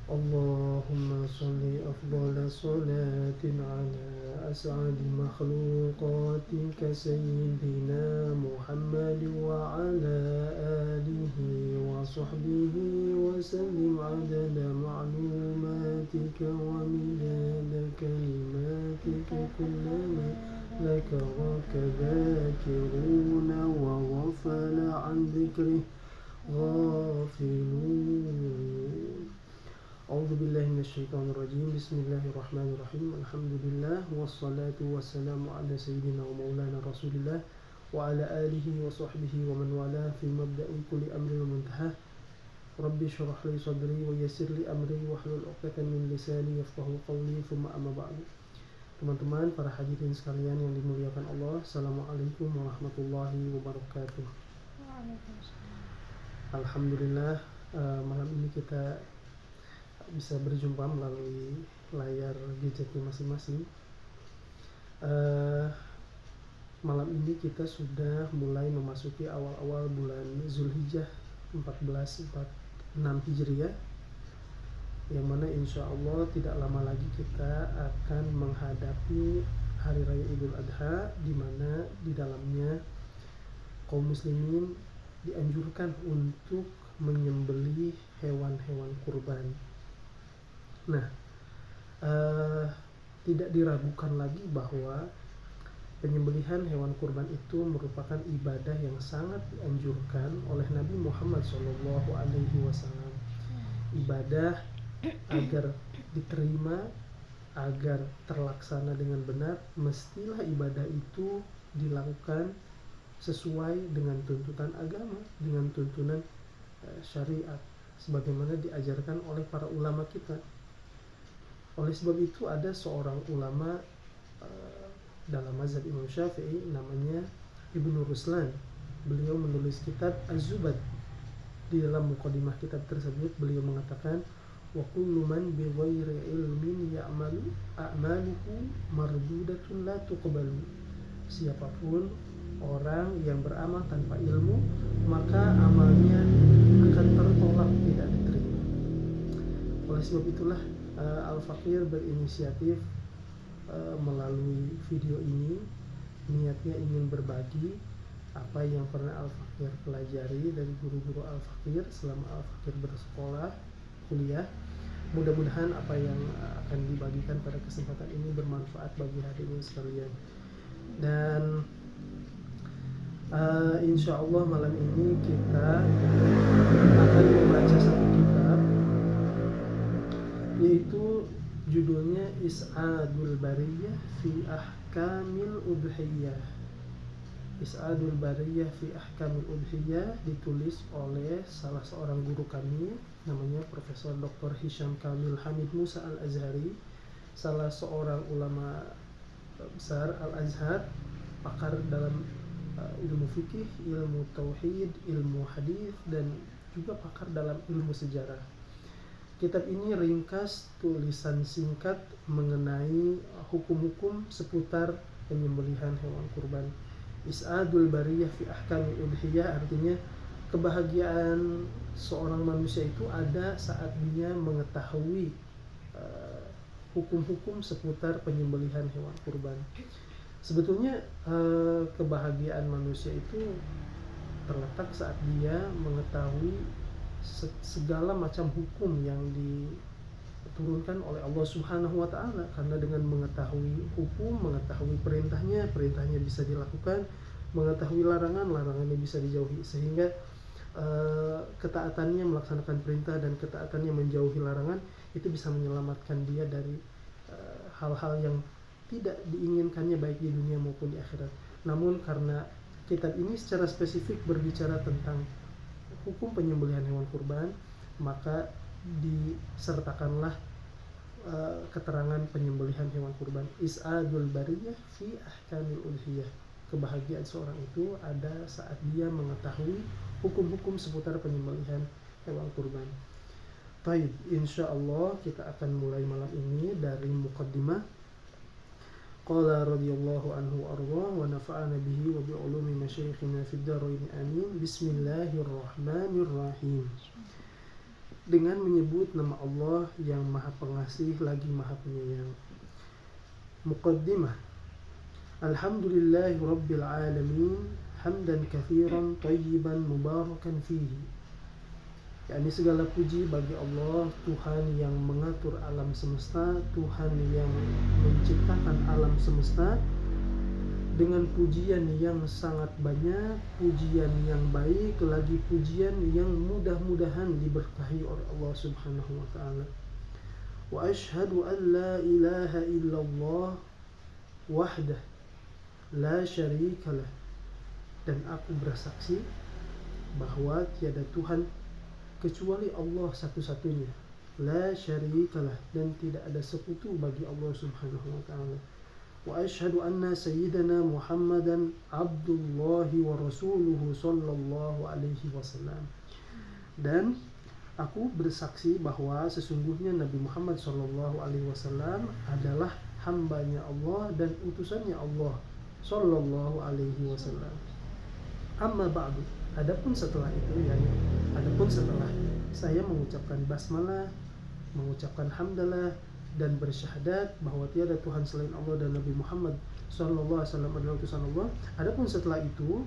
اللهم صل أفضل صلاة على أسعد مخلوقاتك سيدنا محمد وعلى آله وصحبه وسلم عدد معلوماتك ومداد كلماتك كلما ذكرك ذاكرون وغفل عن ذكره غافلون. أعوذ بالله من الشيطان الرجيم. بسم الله الرحمن الرحيم. الحمد لله والصلاة والسلام على سيدنا ومولانا رسول الله وعلى آله وصحبه ومن والاه في مبدأ كل أمر ومنتهى. ربي اشرح لي صدري ويسر لي أمري واحلل عقدة من لساني يفقهوا قولي ثم أما بعد. Teman-teman, para hadirin sekalian yang dimuliakan Allah, Assalamualaikum warahmatullahi wabarakatuh. Alhamdulillah, malam ini kita bisa berjumpa melalui layar gadgetnya masing-masing. Malam ini kita sudah mulai memasuki awal-awal bulan Zulhijjah 1446 Hijriah, yang mana insya Allah tidak lama lagi kita akan menghadapi Hari Raya Idul Adha, di mana di dalamnya kaum muslimin dianjurkan untuk menyembelih hewan-hewan kurban. Nah, tidak diragukan lagi bahwa penyembelihan hewan kurban itu merupakan ibadah yang sangat dianjurkan oleh Nabi Muhammad SAW. Ibadah agar diterima, agar terlaksana dengan benar, mestilah ibadah itu dilakukan sesuai dengan tuntutan agama, dengan tuntunan syariat, sebagaimana diajarkan oleh para ulama kita. Oleh sebab itu ada seorang ulama dalam mazhab Imam Syafi'i, namanya Ibnu Ruslan. Beliau menulis kitab Az-Zubad. Di dalam muqaddimah kitab tersebut beliau mengatakan, wa kullu man bi ghairi ilmin ya'malu a'maluhu mardudatun la tuqbalu. Siapapun orang yang beramal tanpa ilmu, maka amalnya akan tertolak, tidak diterima. Oleh sebab itulah Al-Fakir berinisiatif melalui video ini, niatnya ingin berbagi apa yang pernah Al-Fakir pelajari dari guru-guru Al-Fakir selama Al-Fakir bersekolah, kuliah. Mudah-mudahan apa yang akan dibagikan pada kesempatan ini bermanfaat bagi hadirin sekalian. Dan insya Allah malam ini kita akan membaca satu kitab, yaitu judulnya Is'adul Bariyah fi Ahkamil Udhiyah. Is'adul Bariyah fi Ahkamil Udhiyah ditulis oleh salah seorang guru kami, namanya Profesor Dr. Hisham Kamil Hamid Musa Al-Azhari, salah seorang ulama besar Al-Azhar, pakar dalam ilmu fikih, ilmu tauhid, ilmu hadis, dan juga pakar dalam ilmu sejarah. Kitab ini ringkas, tulisan singkat mengenai hukum-hukum seputar penyembelihan hewan kurban. Is'adul Bariyah fi Ahkamil Udhiyah artinya kebahagiaan seorang manusia itu ada saat dia mengetahui hukum-hukum seputar penyembelihan hewan kurban. Sebetulnya kebahagiaan manusia itu terletak saat dia mengetahui segala macam hukum yang diturunkan oleh Allah Subhanahu wa Ta'ala. Karena dengan mengetahui hukum, mengetahui perintahnya bisa dilakukan, mengetahui larangannya bisa dijauhi, sehingga ketaatannya melaksanakan perintah dan ketaatannya menjauhi larangan itu bisa menyelamatkan dia dari hal-hal yang tidak diinginkannya baik di dunia maupun di akhirat. Namun karena kitab ini secara spesifik berbicara tentang hukum penyembelihan hewan kurban, maka disertakanlah keterangan penyembelihan hewan kurban. Is'adul Bariyah fi Ahkamil Udhiyah. Kebahagiaan seorang itu ada saat dia mengetahui hukum-hukum seputar penyembelihan hewan kurban. Baik, insyaallah kita akan mulai malam ini dari muqaddimah. Qala radhiyallahu anhu arwah wa nafa'ana bihi wa bi ulumi masyayikhina fid dharain amin. Bismillahirrahmanirrahim. dengan menyebut nama Allah yang Maha Pengasih lagi Maha Penyayang. Muqaddimah. Alhamdulillahi Rabbil Alamin, hamdan katsiran thayyiban mubarakan fihi. yakni segala puji bagi Allah, Tuhan yang mengatur alam semesta, Tuhan yang menciptakan alam semesta, dengan pujian yang sangat banyak, pujian yang baik, lagi pujian yang mudah-mudahan diberkahi oleh Allah Subhanahu wa taala. Wa asyhadu an la ilaha illallah wahdah la syarikalah, dan aku bersaksi bahwa tiada Tuhan kecuali Allah satu-satunya, la syarikalah, dan tidak ada sekutu bagi Allah Subhanahu wa taala. Wa asyhadu anna sayyidana Muhammadan abdullahi wa rasuluhu sallallahu alaihi wasallam, dan aku bersaksi bahwa sesungguhnya Nabi Muhammad sallallahu alaihi wasallam adalah hambanya Allah dan utusannya Allah sallallahu alaihi wasallam. Amma ba'du, adapun setelah itu, adapun setelah saya mengucapkan basmalah, mengucapkan hamdalah, dan bersyahadat bahwa tiada Tuhan selain Allah dan Nabi Muhammad sallallahu alaihi wasallam adalah utusan Allah. Adapun setelah itu,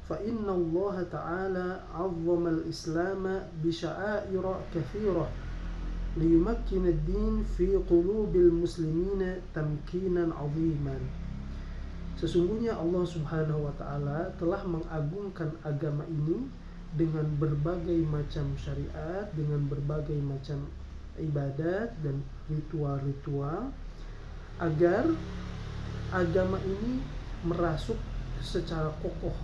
fa inna Allah ta'ala 'azzama al-islam bi sya'air katsirah liyumakkina ad-din fi qulubil muslimin tamkinan 'aziman. Sesungguhnya Allah Subhanahu wa taala telah mengagungkan agama ini dengan berbagai macam syariat, dengan berbagai macam ibadat dan ritual-ritual, agar agama ini merasuk secara kokoh,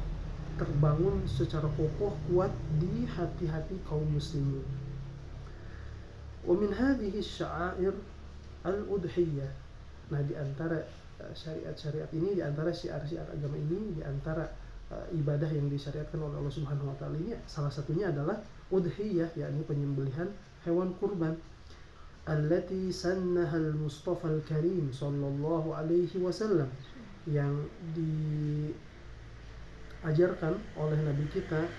terbangun secara kokoh, kuat di hati-hati kaum muslimin. Wa min hadhihi sya'air al-udhiyah. Nah, di antara syariat-syariat ini, di antara syiar-syiar agama ini, di antara ibadah yang disyariatkan oleh Allah Subhanahu wa taala ini, salah satunya adalah udhiyah, yakni penyembelihan hewan kurban. Allati sannaha al-Mustafa al-Karim sallallahu alaihi wasallam, yang diajarkan oleh Nabi kita,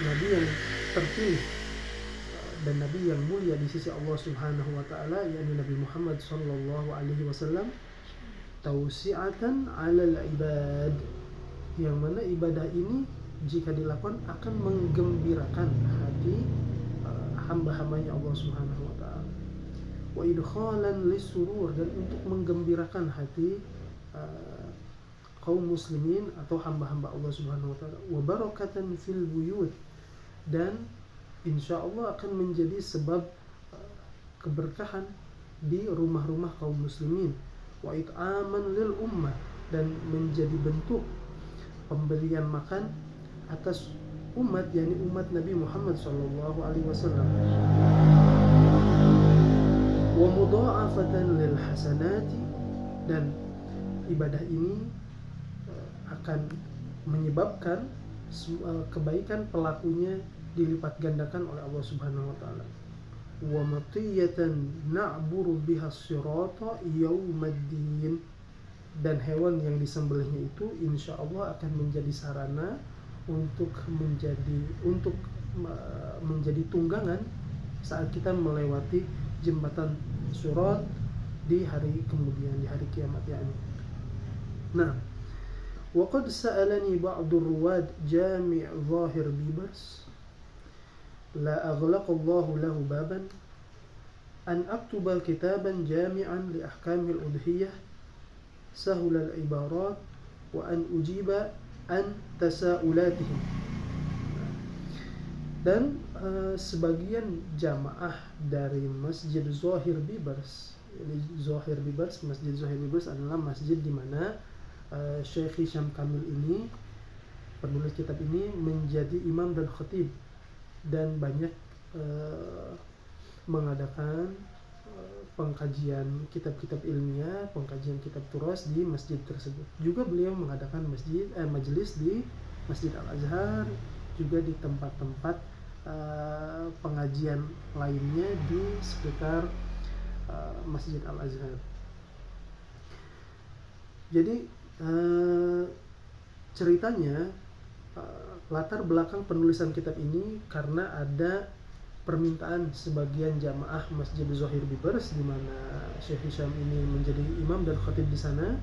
Nabi yang terpilih dan Nabi yang mulia di sisi Allah Subhanahu wa taala, yakni Nabi Muhammad sallallahu alaihi wasallam, tausi'atan 'alal ibad, yang mana ibadah ini jika dilakukan akan menggembirakan hati hamba-hambanya Allah Subhanahu wa taala. Wa idkhalan lisurur, dan untuk menggembirakan hati kaum muslimin atau hamba-hamba Allah Subhanahu wa taala. Wa barakatan fil buyut, dan insyaallah akan menjadi sebab keberkahan di rumah-rumah kaum muslimin. Wa it'aman lil ummah, dan menjadi bentuk pemberian makan atas umat, yakni umat Nabi Muhammad sallallahu alaihi wasallam. Wa mudha'afatan lil hasanati, dan ibadah ini akan menyebabkan kebaikan pelakunya dilipat gandakan oleh Allah Subhanahu wa taala. Wa matiyatan na'buru biha as-sirata yaumaddin, dan hewan yang disembelihnya itu insyaallah akan menjadi sarana untuk menjadi tunggangan saat kita melewati jembatan Sirat di hari kemudian, di hari kiamat yakni. Nah, wa qad sa'alani ba'du ruwad jami' zahir bibers la aghlaqa Allah lahu baban an aktuba kitaban jami'an li ahkamil udhiyah sahul al-ibarat wa an ujiba an tasaulatihim. Dan sebagian jamaah dari Masjid Zahir Bibers, Zahir Bibers, Masjid Zahir Bibers adalah masjid di mana Syekh Hisham Kamil ini, penulis kitab ini, menjadi imam dan khatib, dan banyak mengadakan pengkajian kitab-kitab ilmiah, pengkajian kitab turas di masjid tersebut. Juga beliau mengadakan majelis di Masjid Al-Azhar, juga di tempat-tempat pengajian lainnya di sekitar Masjid Al-Azhar. Jadi ceritanya, latar belakang penulisan kitab ini karena ada permintaan sebagian jamaah Masjid Zohir Bibers, di mana Syekh Hisham ini menjadi imam dan khatib di sana,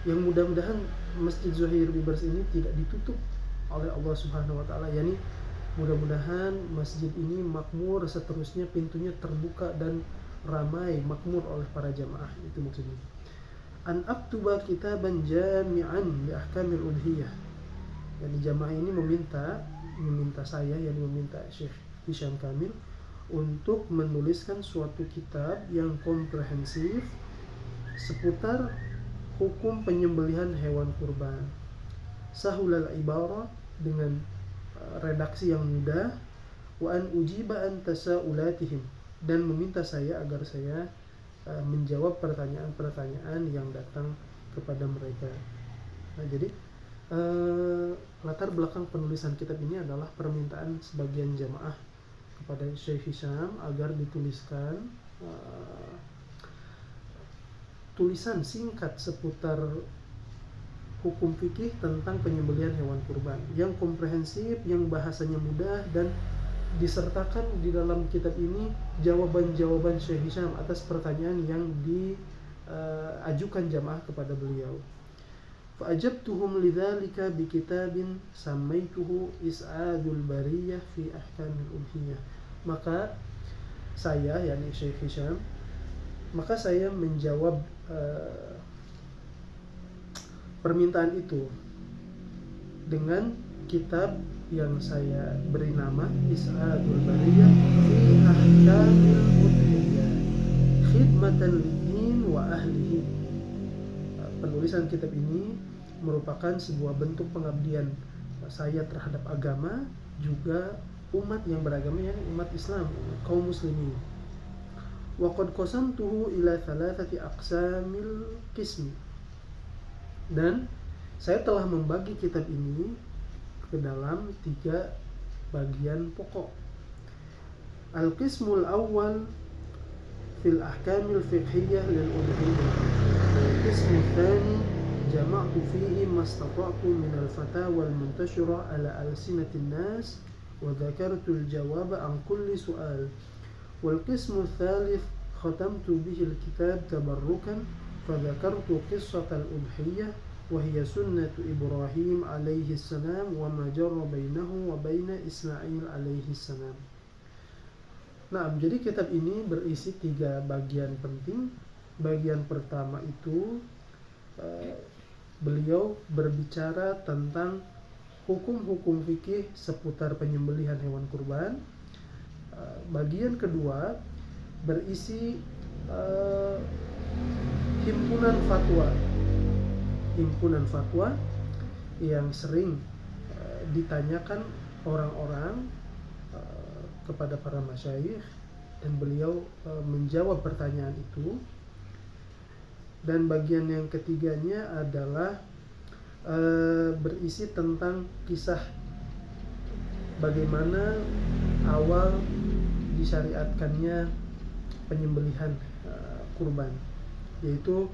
yang mudah-mudahan Masjid Zohir Bibers ini tidak ditutup oleh Allah Subhanahu wa taala, yakni mudah-mudahan masjid ini makmur, seterusnya pintunya terbuka dan ramai makmur oleh para jamaah. Itu maksudnya. An aktuba kitaban jami'an li ahkamil udhiyah. Yani jamaah ini meminta saya, yakni meminta Syekh Hisham Kamil untuk menuliskan suatu kitab yang komprehensif seputar hukum penyembelihan hewan kurban. Sahulal ibarah, dengan redaksi yang mudah. Wa an ujiba an tasaulatihim, dan meminta saya agar saya menjawab pertanyaan-pertanyaan yang datang kepada mereka. Nah, jadi latar belakang penulisan kitab ini adalah permintaan sebagian jamaah kepada Syekh Hisham agar dituliskan tulisan singkat seputar hukum fikih tentang penyembelihan hewan kurban yang komprehensif, yang bahasanya mudah, dan disertakan di dalam kitab ini jawaban-jawaban Syekh Hisham atas pertanyaan yang diajukan jamaah kepada beliau. Fa'ajabtuhum lidzalika bikitabin samaituhu Is'adul Bariyah fi Ahkamil Udhiyah. Maka saya, yakni Syekh Hisham, menjawab permintaan itu dengan kitab yang saya beri nama Is'adul Bariyah fi Ahkamil Udhiyah khidmatan lid-din wa ahlihi. Penulisan kitab ini merupakan sebuah bentuk pengabdian saya terhadap agama, juga umat yang beragama, yakni umat Islam, kaum muslimin. Wa qad qasamtuhu ila thalathati aqsamil qismi. Dan saya telah membagi kitab ini ke dalam 3 bagian pokok. Al-qismul awwal fil ahkamil fiqhiyah lil udhiyah. Al-qismul tsani jama'tu fihi mastata'tu min al-fatawa al-muntashira ala alsinatin nas wa dhakartu al-jawab an kulli su'al. Wal qismul tsalits khatamtu bihi al-kitab tabarrukan fadhakartu qissatal udhiyah wa hiya sunnatu Ibrahim alaihi salam wa ma jarra bainahu wa baina Ismail alaihi salam. Nah, jadi kitab ini berisi 3 bagian penting. Bagian pertama itu beliau berbicara tentang hukum-hukum fikih seputar penyembelihan hewan kurban. Bagian kedua berisi himpunan fatwa yang sering ditanyakan orang-orang kepada para masyayikh, dan beliau menjawab pertanyaan itu. Dan bagian yang ketiganya adalah berisi tentang kisah bagaimana awal disyariatkannya penyembelihan kurban, yaitu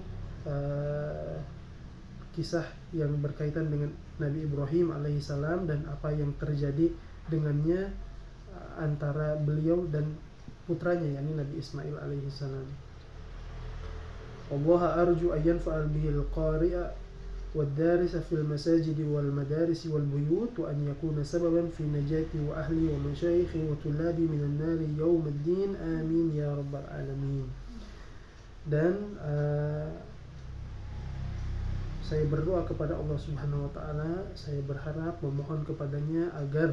kisah yang berkaitan dengan Nabi Ibrahim alaihissalam dan apa yang terjadi dengannya antara beliau dan putranya, yakni Nabi Ismail alaihissalam. Allah arju an yanfa'al bihi al-qari'a wad-darisa fil masajid wal madaris wal buyut wa an yakuna sababan fi najati wa ahli wa masyayikhi wa tullabi minan nari yawmiddin amin ya rabbal alamin. Dan saya berdoa kepada Allah Subhanahu wa taala, saya berharap memohon kepadanya agar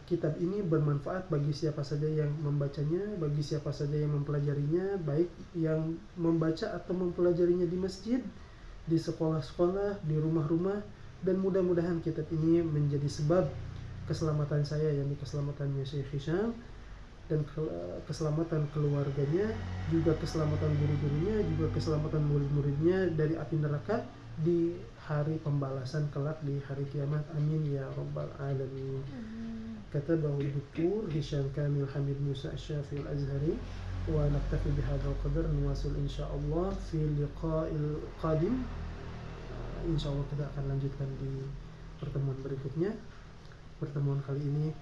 kitab ini bermanfaat bagi siapa saja yang membacanya, bagi siapa saja yang mempelajarinya, baik yang membaca atau mempelajarinya di masjid, di sekolah-sekolah, di rumah-rumah, dan mudah-mudahan kitab ini menjadi sebab keselamatan saya, yakni keselamatannya Syekh Hisham, dan keselamatan keluarganya, juga keselamatan guru-gurunya, juga keselamatan murid-muridnya dari api neraka di hari pembalasan kelak di hari kiamat. Amin ya rabbal alamin. Katabahu Dr. Hisham Kamil Hamid Musa Asy-Syafi'i Al-Azhari. Wa naktafi bihadzal qadar, nuwasil insyaallah fi liqa'il qadim. Insyaallah kita akan lanjutkan di pertemuan berikutnya. Pertemuan kali ini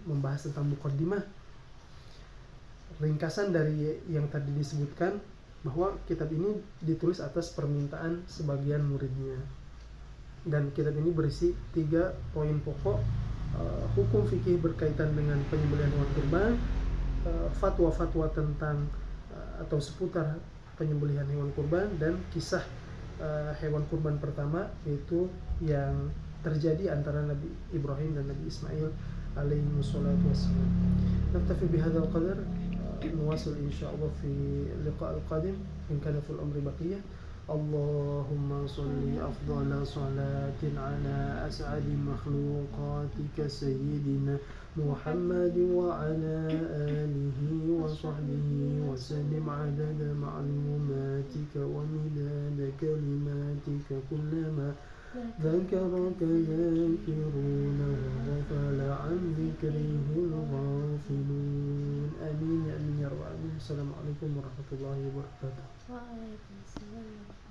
membahas tentang muqaddimah. Ringkasan dari yang tadi disebutkan bahwa kitab ini ditulis atas permintaan sebagian muridnya, dan kitab ini berisi 3 poin pokok: hukum fikih berkaitan dengan penyembelihan hewan kurban, fatwa-fatwa tentang atau seputar penyembelihan hewan kurban, dan kisah hewan kurban pertama, yaitu yang terjadi antara Nabi Ibrahim dan Nabi Ismail alaihi wassalatu wassalam. Naktafi bihadzal qadar, nuwasil insyaallah fi liqa' al-qadim in kana fil amri baqiyah. Allahumma salli afdhala salatin ala as'adi makhluqatika sayyidina Muhammad wa ala alihi wa sahbihi wa sallim adada ma'lumatika wa midada kalimatika kullama ذكرك ذاكرون وغفل عن ذكره الغافلون آمين يا آمين يا رب العالمين. السلام عليكم ورحمة الله وبركاته. Waalaikumsalam.